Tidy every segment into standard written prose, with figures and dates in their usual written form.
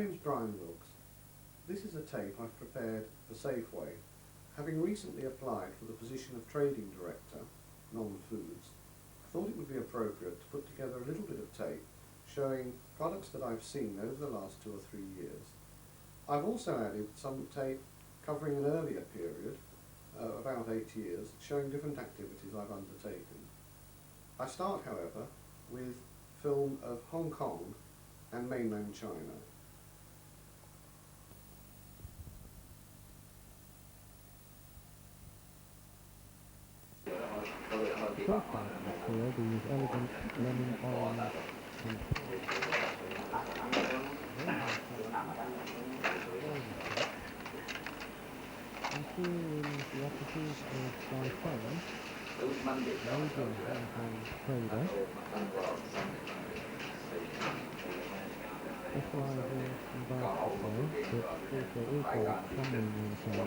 name's Bryan Wilkes. This is a tape I've prepared for Safeway. Having recently applied for the position of Trading Director, non-foods, I thought it would be appropriate to put together a little bit of tape showing products that I've seen over the last 2 or 3 years. I've also added some tape covering an earlier period, about 8 years, showing different activities I've undertaken. I start, however, with film of Hong Kong and mainland China. The first item here, these elegant lemon orange and I'm seeing in the offices of Safeway, major Hong Kong trader, specialising in basketball, but also tumbling on sale.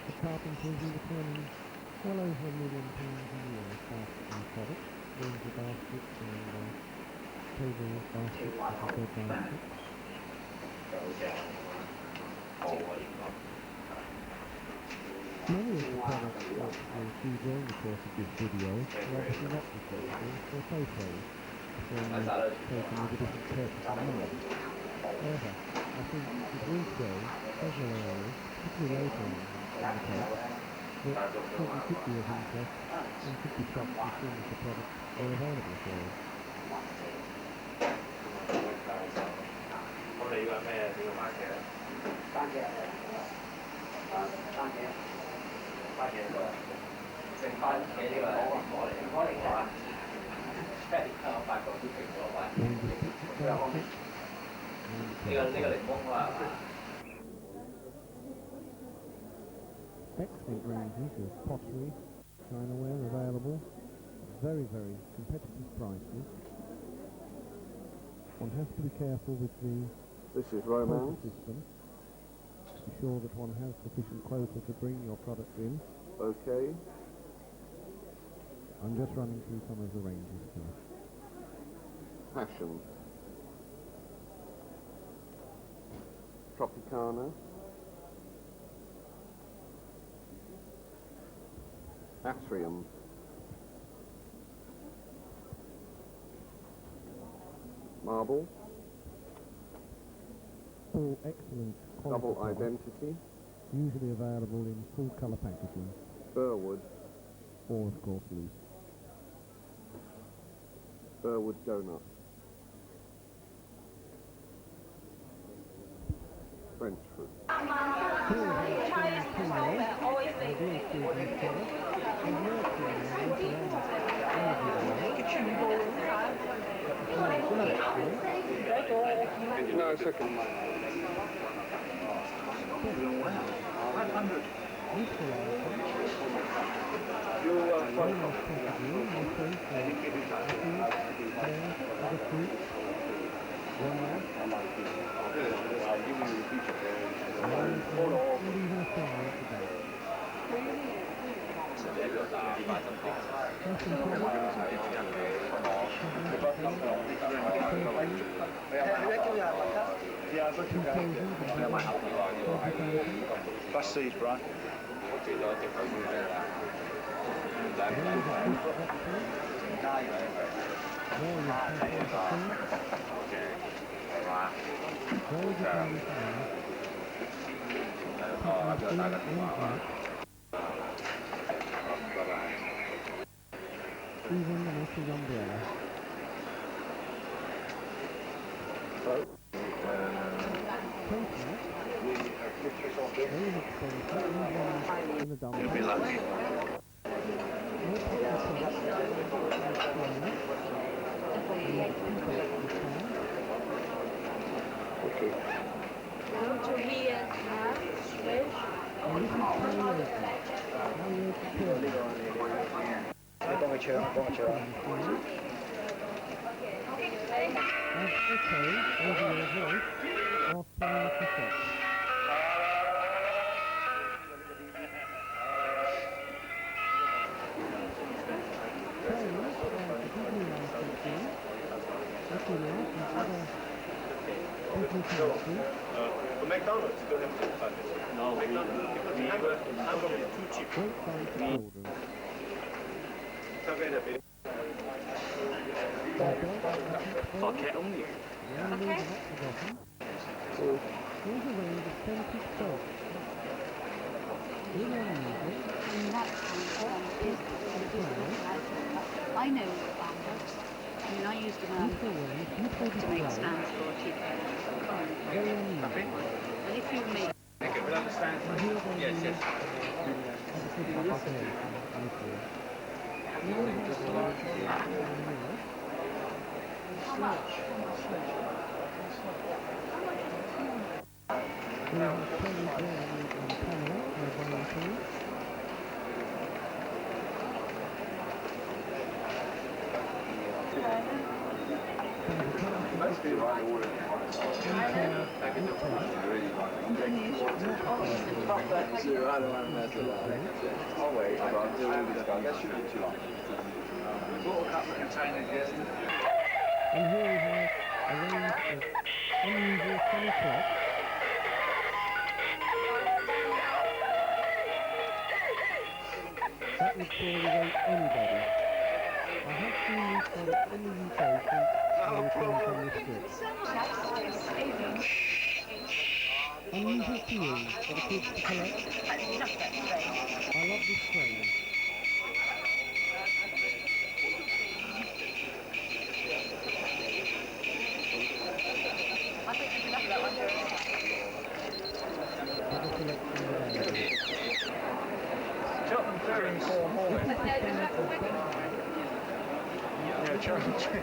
The carpenters are returning well over £1 million a year as fast as new products, laundry baskets and table baskets and bed baskets. Many of the products that you'll see during the course of this video are obviously not disposable for photos, showing they've taken with a different purpose in mind. However, I think it will show several areas, particularly later on in the tape, that certainly could be of interest and could be stopped as soon as the products are available for us. Excellent ranges of pottery, chinaware available, very, very competitive prices. One has to be careful with the quota system to be sure that one has sufficient quota to bring your product in. Okay. I'm just running through some of the ranges here. Passion. Tropicana. Atrium. Marble. All excellent quality Double products, Identity. usually available in full colour packaging, Burwood. or of course loose. Burwood Donut. French fruit. No, it's okay. 500. Bus seats, Brian. Even the Mrs. Umbrella. Very expensive, in the dump. You'll be lucky. McDonald's still have to cut it. No, McDonald's because the hamburger is too cheap. Okay, only. Okay. Here's a range of scented soaps. I know Bambergs. I mean, I used them to make stands for teacups. And if you make... Okay, we'll understand. Yes, yes. How much? And here we have a range of unusual funny clocks. That would blow away anybody. I have seen these clocks in the UK since I returned from the States. Unusual to you, for the kids to collect. I love this train. Cheltenham Ferry in 4 morning. Yeah, Cheltenham Ferry.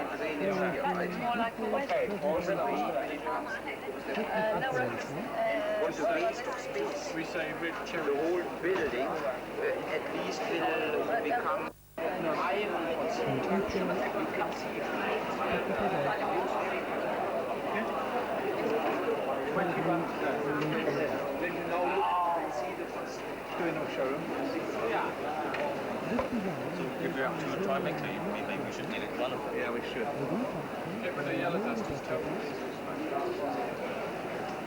It's more like a Okay, what was it? What's the waste of space? We say red The cherry. whole building at least will become Then you know, see the first doing a showroom. If we're up to a Trimax, maybe we should get it one of them. Yeah, we should. Get rid of the yellow dust too.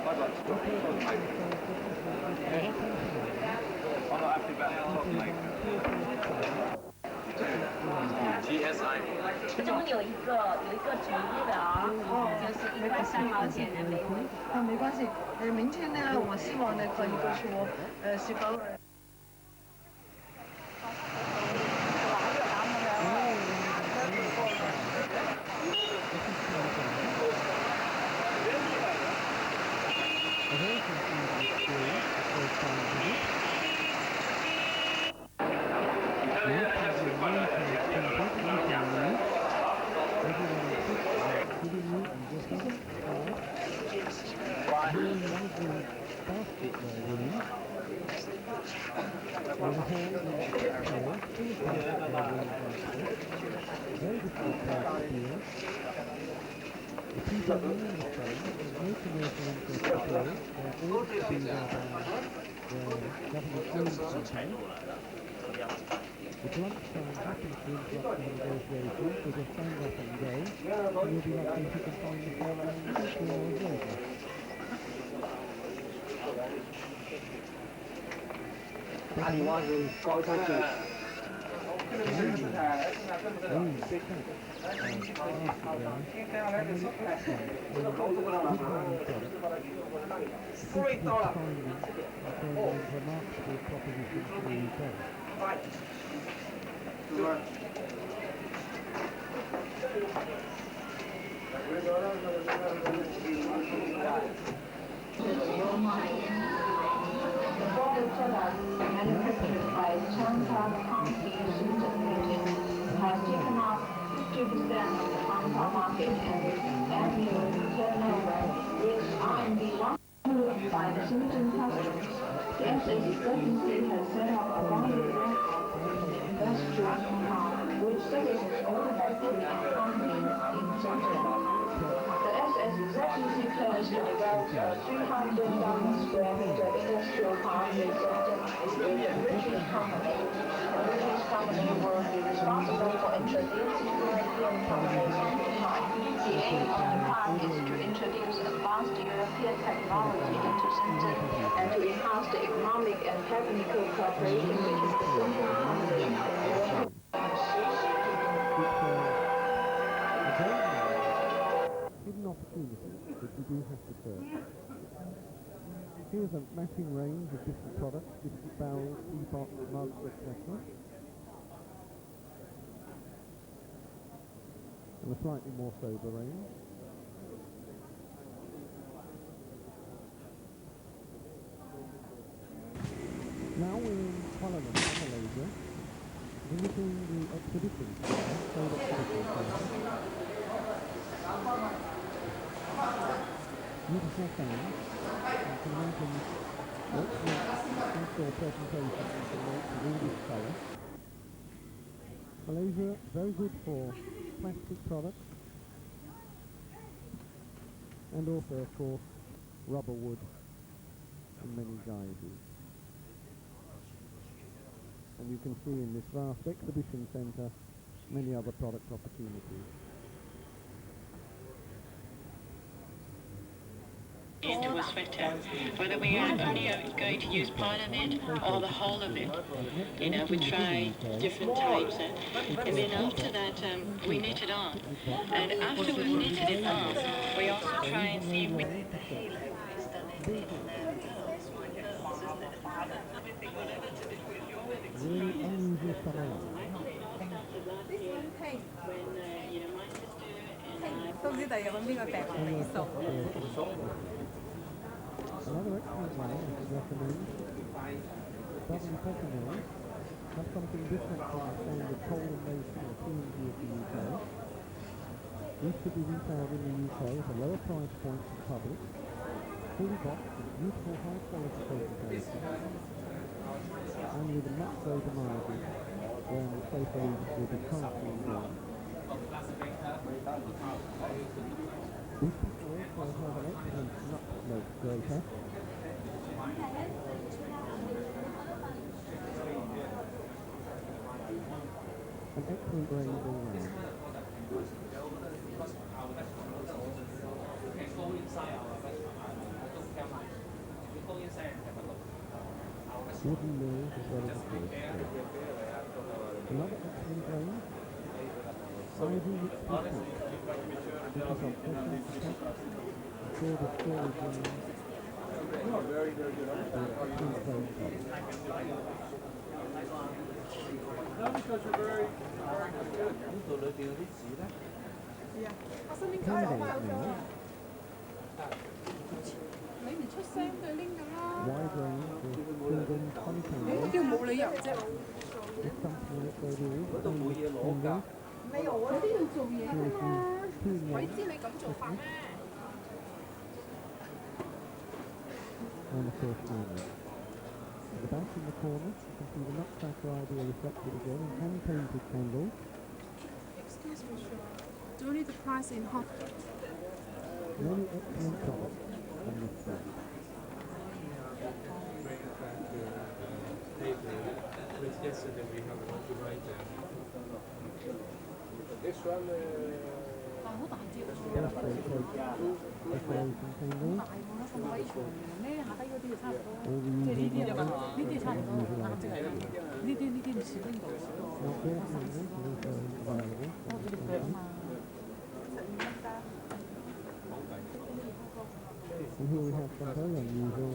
I'd like to talk to you. I'm not happy about the top maker. GSI. 其中有一个主意的啊，就是1块3毛钱的美金。没关系。明天呢，我希望呢可以就是说，是否。If lunchtime happens to interrupt the negotiations, so just stand up and go, and you'll be lucky if you can find the phone line 2 hours later. Remarkable proposition for the UK. Manufactured by Changhua County has taken up 50% of the Hong Kong market and its annual turnover is RMB 1 by the Shenzhen customers. The SS agency has set up a boundary warehouse in the industrial Hong which services all the factories and companies in Shenzhen. The SS agency plans to develop a 300,000 square meter industrial park in Shenzhen is a British company. The British company will be responsible for introducing European formulation design. The aim of the park is to introduce advanced European technology into Shenzhen and to enhance the economic and technical cooperation between the Shenzhen company and European. Hidden opportunities that you do have to search. Here's a matching range of different products, biscuit barrels, teapots, mugs, etc. And a slightly more sober range. Now we're in Kuala Lumpur, Malaysia, visiting the exhibition center. Beautiful fans, you can imagine excellent in-store presentations of all this colour. Malaysia, very good for plastic products, and also, of course, rubber wood in many guises. And you can see in this vast exhibition centre many other product opportunities. Into a sweater, whether we are only going to use part of it or the whole of it. You know, we try different types, and then after that we knit it on. And after we've knitted it on, we also try and see if we... Really unusual summer life. Another excellent one I would recommend, Southern Cotton Mills, have something different from the standard Poland Nation or P&G of the UK. These should be retailed in the UK at a lower price point to the public, fully boxed with beautiful high quality presentation, and with a much sober margin, where the Safeway will be currently enjoying. These people also have an excellent nut milk grater. An excellent range all round. Wooden mills as well as the force. Another excellent range. Ivy which biscuit. This is our special protect for the storage room. Very good. Because you're very good. Yeah. Wide range of children's honeycomb. This company at 30 沒有，我呢度做嘢㗎嘛，鬼知你咁做法咩？ And of course, at the back in the corner, you can see the nutcracker idea reflected again in hand-painted candles. Excuse me, sir. Do you need the price in hot? Many excellent products on this site. Yesterday we have a writer. This one. And here we have some very unusual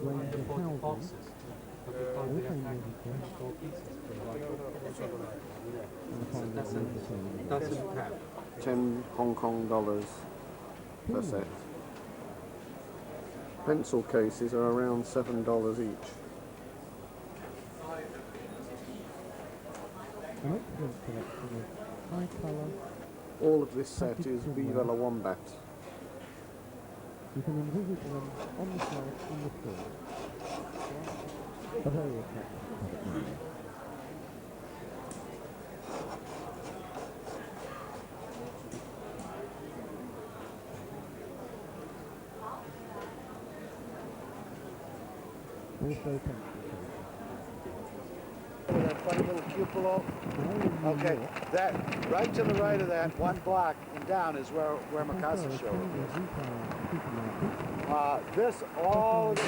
range of houses. Doesn't have 10 Hong Kong dollars per set. Pencil cases are around $7 each. An excellent collection of high colour. All of this set is Viva la Wombat. You can envisage them on the shelf in the store. A very attractive product. Also pencils. funny little cupola? Okay, that right to the right of that, one block and down is where Mikasa's showroom is. This, all of this.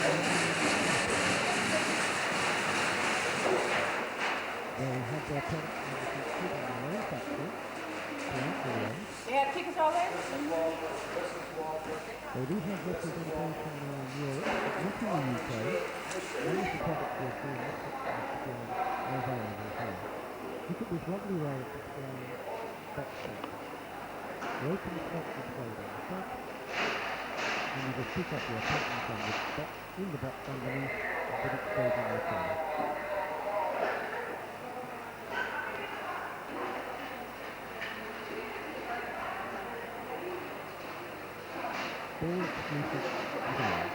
They have tickets already? They do have representation in Europe, but not in the UK. Many of the products we're seeing are available here. Look at this lovely way of displaying boxes. You open the box displayed on the top, and you just pick up your pattern from the box, in the box underneath, and put it straight in your phone. All exclusive design.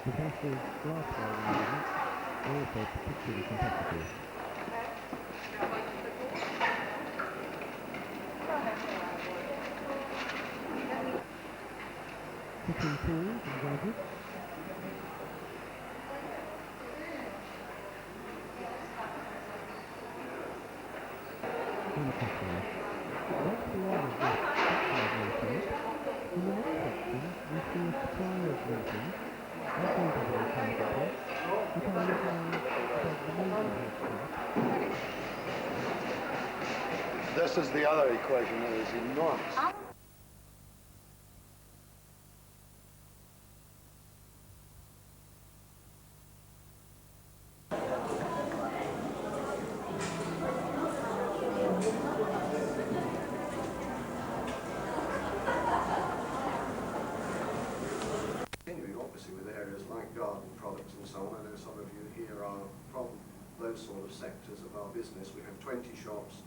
The Pastor's glassware ornaments are also particularly competitive. Kitchen tools and gadgets. And accessories. That's the end of this section of meetings. In the next section, we see a suppliers meeting. That's going to be a competitive. Which I will know about the maintenance cost. This is the other equation that is enormous. Obviously with areas like garden products and so on. I know some of you here are from those sort of sectors of our business. We have 20 shops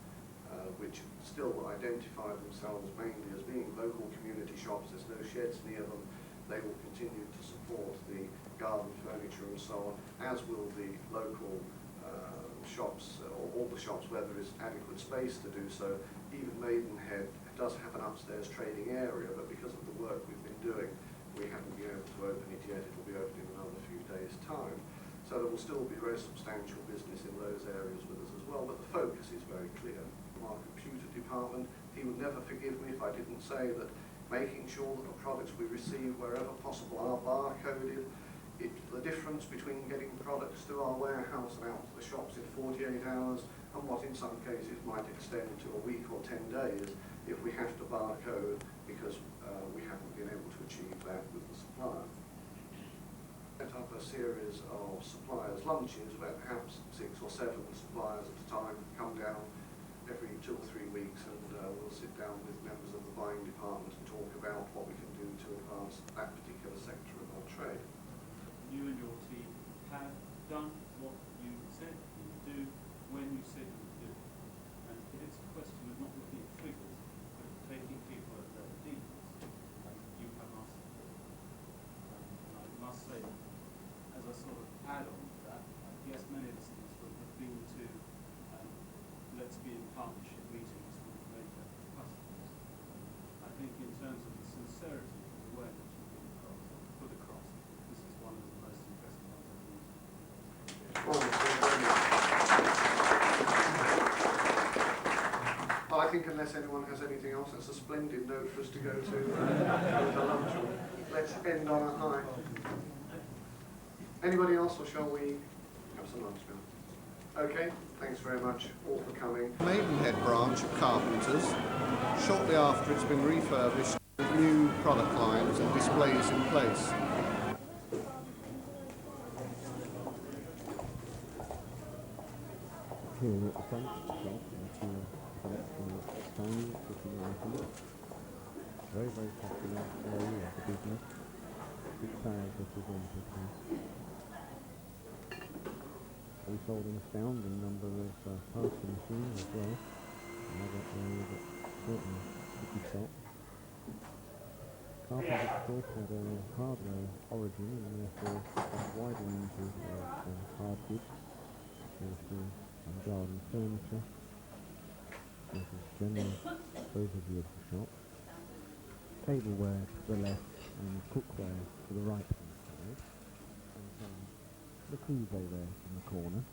which still identify themselves mainly as being local community shops. There's no sheds near them. They will continue to support the garden furniture and so on, as will the local shops, or all the shops where there is adequate space to do so. Even Maidenhead does have an upstairs trading area, but because of the work we've been doing, we haven't been able to open it yet. It will be open in another few days' time. So there will still be very substantial business in those areas with us as well, but the focus is very clear. From our computer department, he would never forgive me if I didn't say that making sure that the products we receive wherever possible are barcoded. The difference between getting products to our warehouse and out to the shops in 48 hours and what in some cases might extend to a week or 10 days if we have to barcode because we haven't been able to achieve that with the supplier. Set up a series of suppliers' lunches where perhaps 6 or 7 suppliers at a time come down every 2 or 3 weeks, and we'll sit down with members of the buying department and talk about what we can do to advance that particular sector of our trade. You and your team have done what you said you would do when you said you would do it. And it's a question of not looking at figures, but taking people at their deeds. You have asked for it. And I must say, as a sort of add-on to that, yes, many of us in this room have been to let's be in partnership meetings with major customers. I think in terms of the sincerity of the way that you've been put across, this is one of the most impressive ones I've used. Well, I think unless anyone has anything else, that's a splendid note for us to go to lunch on. Let's end on a high. Anybody else, or shall we have some lunch now? Okay, thanks very much all for coming. Maidenhead branch of Carpenters. Shortly after it's been refurbished with new product lines and displays in place. Here at the front of the shop, you see a collection of tiny cooking items. Very, very popular area of the business. Big sales represented here. We sold an astounding number of pasta machines as well. Another area that certainly could be stopped. Carpet, of course, had a hardware origin and therefore a wide range of hard goods, also some garden furniture. This is general overview of the shop. Tableware to the left and cookware to the right hand side. And the cruiser there in the corner.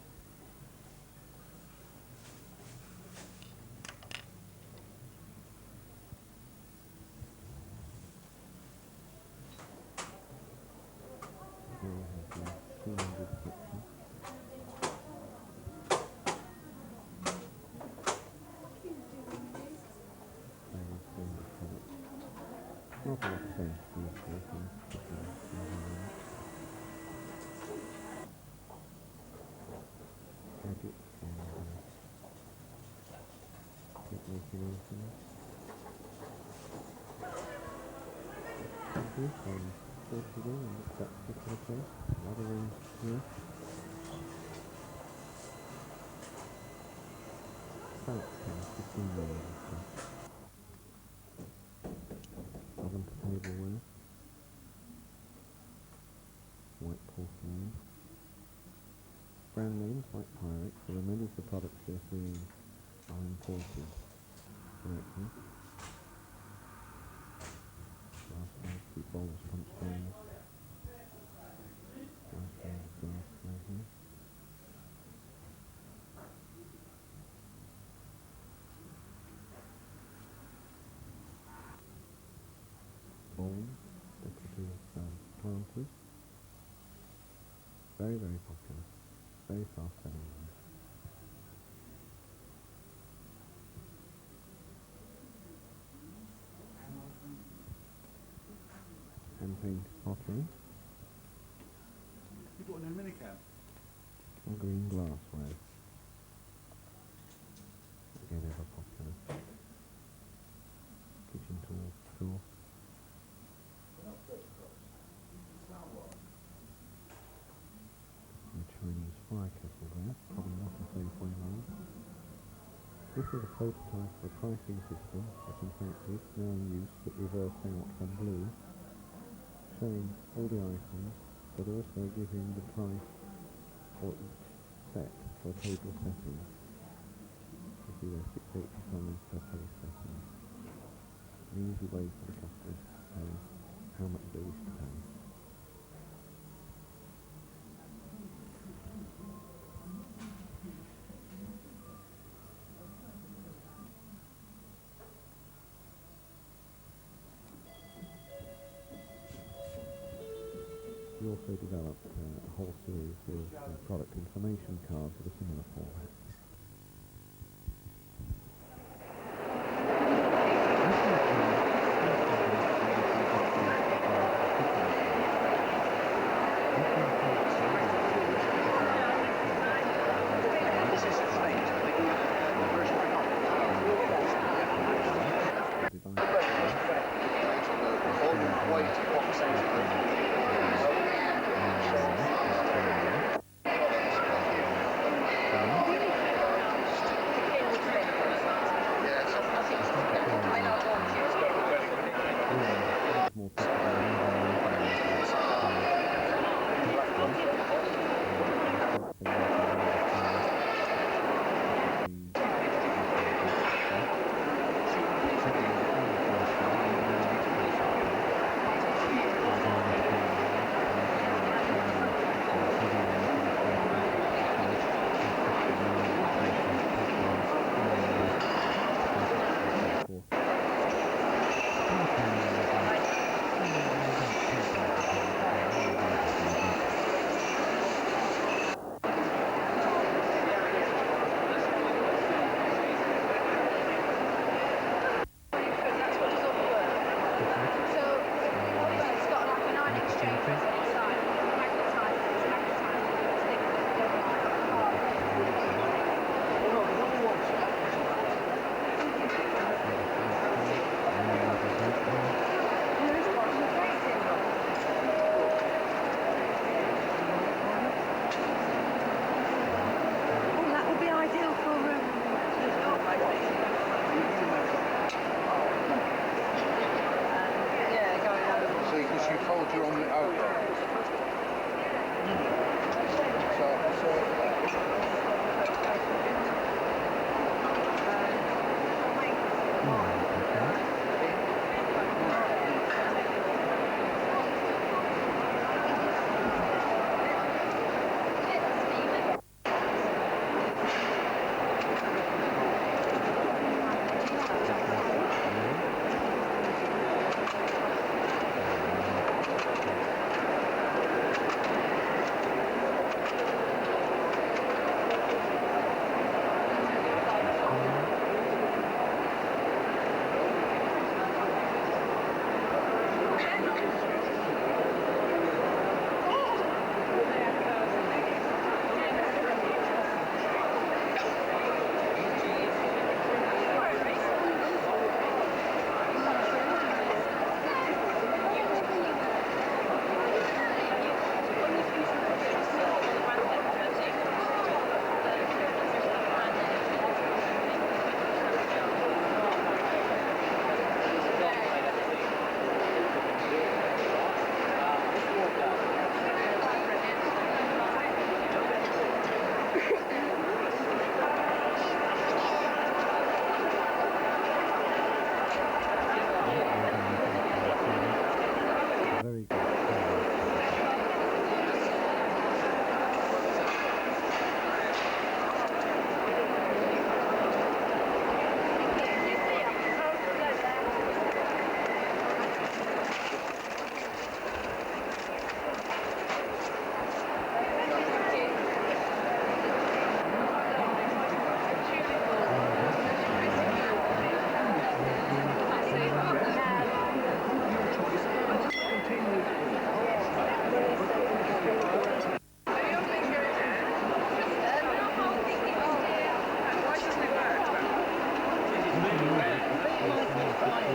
Here we have the 200 section. Not a lot of space to use for this. Gadgets and calculations. This one sorted in and that particular place. Another one here. About 15 million. Oven to tableware. White porcelain. Brand names like Pyrex, so many of the products you're seeing are imported directly. Glass bags, bowls, punch bowls. Glass bags, glass flavor. Bowls, decorative planters. Very, very popular. Very fast selling. Hand painted pottery. You bought a new minicam? And green glassware. Again, ever popular. Kitchen tools, of course. And Chinese fire kettle there, probably not a Safeway line. This is a prototype of a pricing system that in fact is now in use but reversed out from blue, showing all the items but also giving the price for each set for a table setting. You see there, £6.85 per place setting. An easy way for the customers to pay how much they wish to pay. We also developed a whole series of product information cards of a similar format.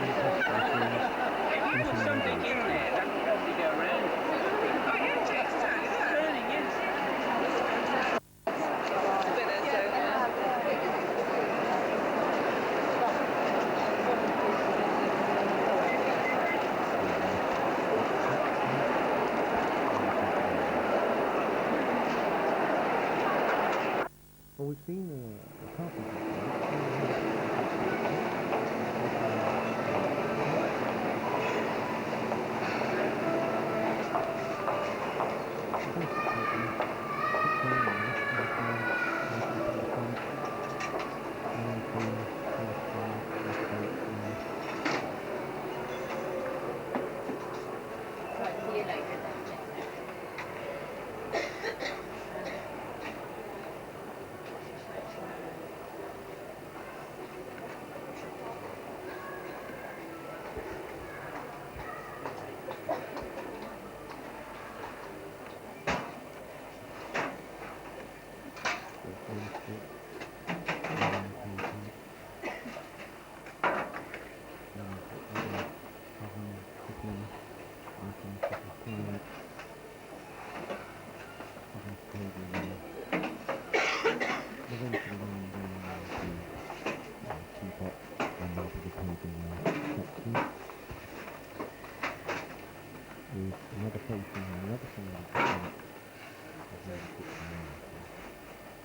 you put something in there, that will probably go round. Oh yes, it's turning, yes. Well, we've seen a carpet.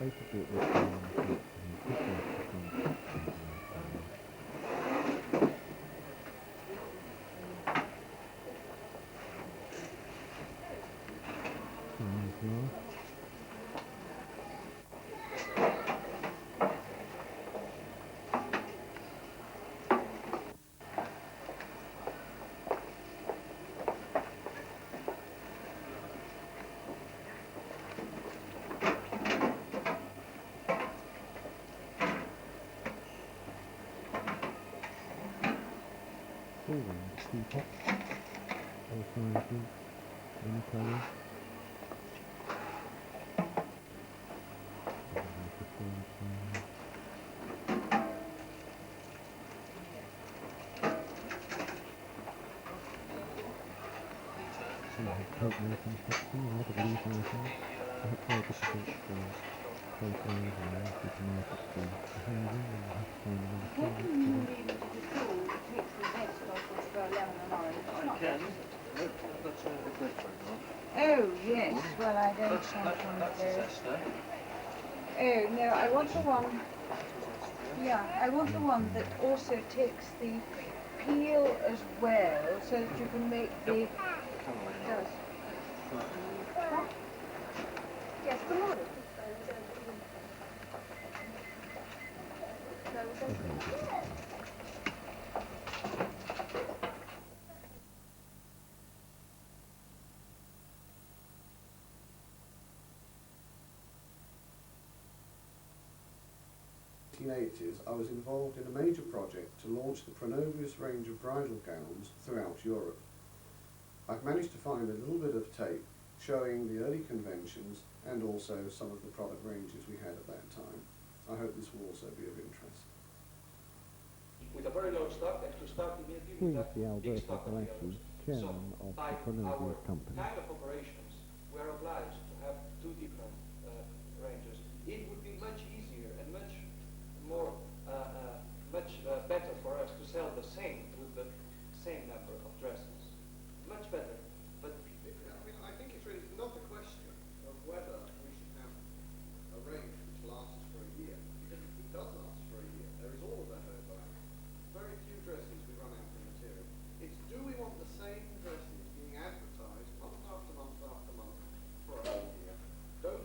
Basically, it was Oh, yes. Well, I don't want one of those. Oh, no, I want the one... Yeah, I want the one that also takes the peel as well, so that you can make the... It does. Huh? Yes, good morning. In the 1980s, I was involved in a major project to launch the Pronovius range of bridal gowns throughout Europe. I've managed to find a little bit of tape showing the early conventions and also some of the product ranges we had at that time. I hope this will also be of interest. With a very low stock and to start immediately Here's with the a big Alberto stock of Gillespie, yellows. chairman of by the Pronovius our company. kind of operations, we are obliged to have two different ranges. It would be much easier and much more, better for us to sell the same with the same number of dresses. Much better. But I mean, I think it's really not a question of whether we should have a range which lasts for a year, because it does last for a year. There is all of that overlap. Very few dresses we run out of material. It's do we want the same dresses being advertised month after month after month for a whole year? Don't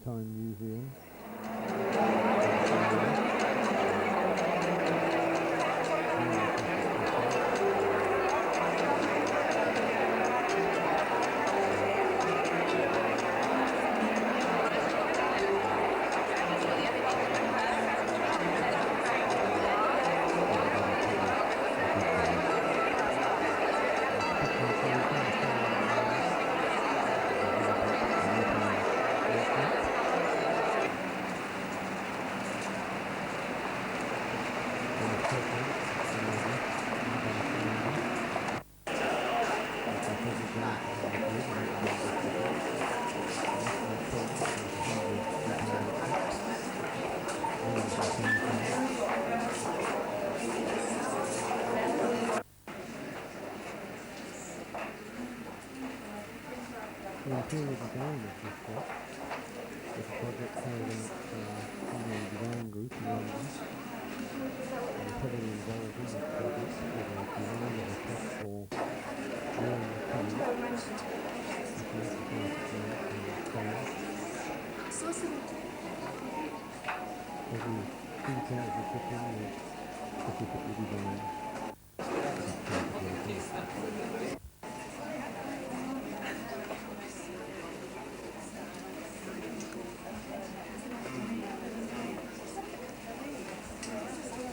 Maritime Museum. The interior design of this shop is a project carried out by the design group in London. I was heavily involved in this project with the design of a shop for wearing the code, every detail of the shipping was specifically designed.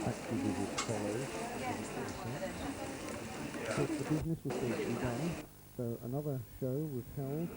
Factory visits followed. Of course, the business was still to be done, so another show was held.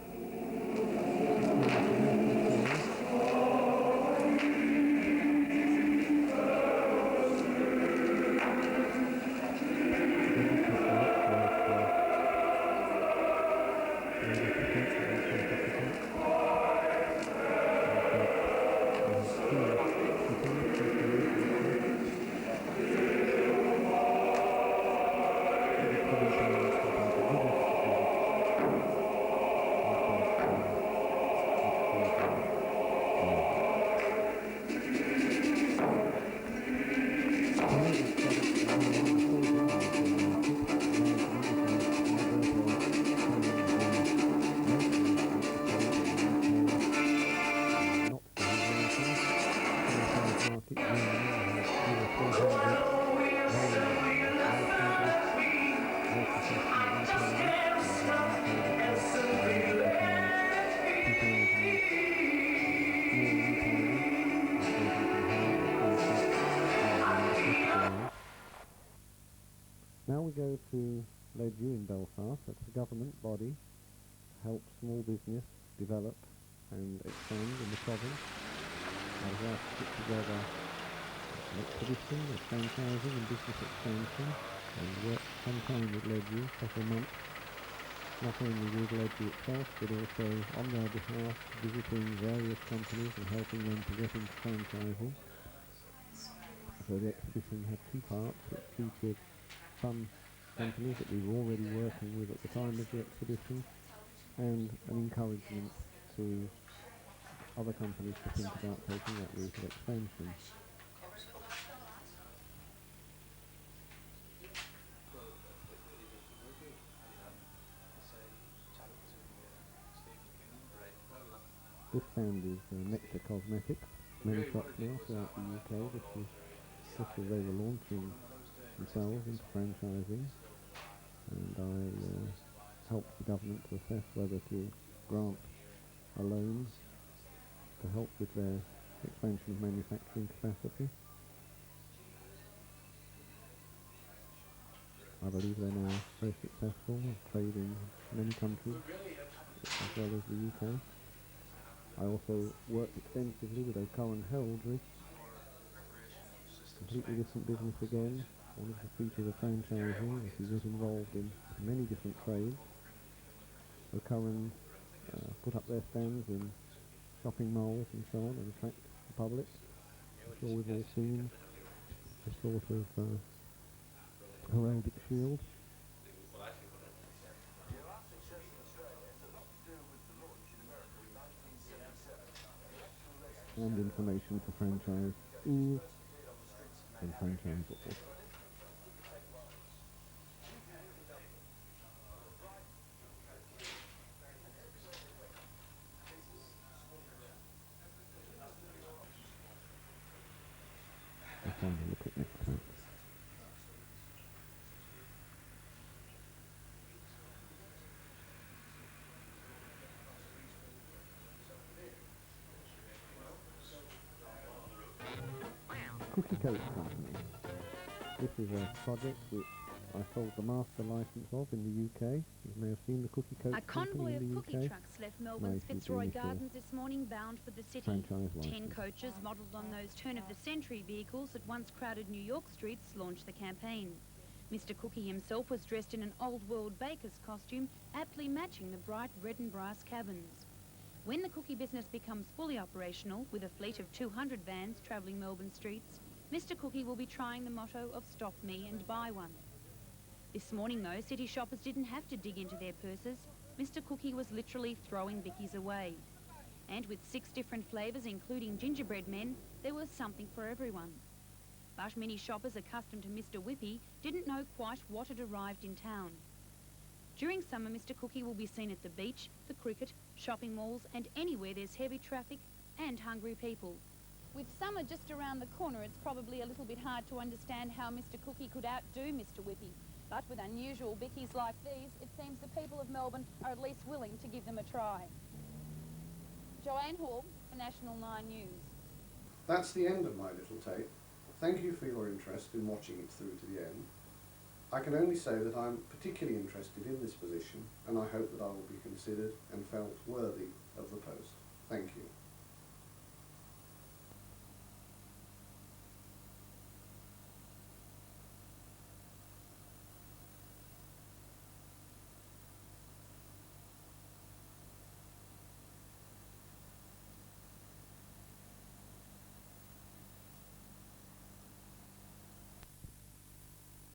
Now we go to Ledyard in Belfast. That's a government body to help small business develop and expand in the province. I was asked to put together an expedition of franchising and business expansion and worked sometime with Ledyard, several months, not only with Ledyard itself but also on their behalf visiting various companies and helping them to get into franchising. So the expedition had two parts. It featured some companies that we were already working with at the time of the expedition and an encouragement to other companies to think about taking that route of expansion. This stand is Nectar Cosmetics. Many shops now throughout the UK. This is just as they were launching themselves into franchising, and I helped the government to assess whether to grant a loan to help with their expansion of manufacturing capacity. I believe they're now very successful, trading in many countries as well as the UK. I also worked extensively with O'Curran Heraldry, completely different business again. One of the features of franchising is he was involved in many different trades. O'Curran put up their stands in shopping malls and so on and attract the public. I'm sure we've all seen this sort of heraldic shield. And information for franchisees and franchisors. Cookie Coats Company. This is a project which I sold the master license of in the UK. You may have seen the Cookie Coats A Company convoy in of the cookie UK. trucks left Melbourne's Fitzroy Gardens this morning bound for the city. Franchise 10 license. coaches modelled on those turn-of-the-century vehicles that once crowded New York streets launched the campaign. Mr. Cookie himself was dressed in an old-world baker's costume, aptly matching the bright red and brass cabins. When the cookie business becomes fully operational, with a fleet of 200 vans travelling Melbourne streets, Mr. Cookie will be trying the motto of stop me and buy one. This morning, though, city shoppers didn't have to dig into their purses. Mr. Cookie was literally throwing bickies away. And with 6 different flavours, including gingerbread men, there was something for everyone. But many shoppers accustomed to Mr. Whippy didn't know quite what had arrived in town. During summer, Mr. Cookie will be seen at the beach, the cricket, shopping malls, and anywhere there's heavy traffic and hungry people. With summer just around the corner, it's probably a little bit hard to understand how Mr. Cookie could outdo Mr. Whippy. But with unusual bickies like these, it seems the people of Melbourne are at least willing to give them a try. Joanne Hall for National 9 News. That's the end of my little tape. Thank you for your interest in watching it through to the end. I can only say that I'm particularly interested in this position, and I hope that I will be considered and felt worthy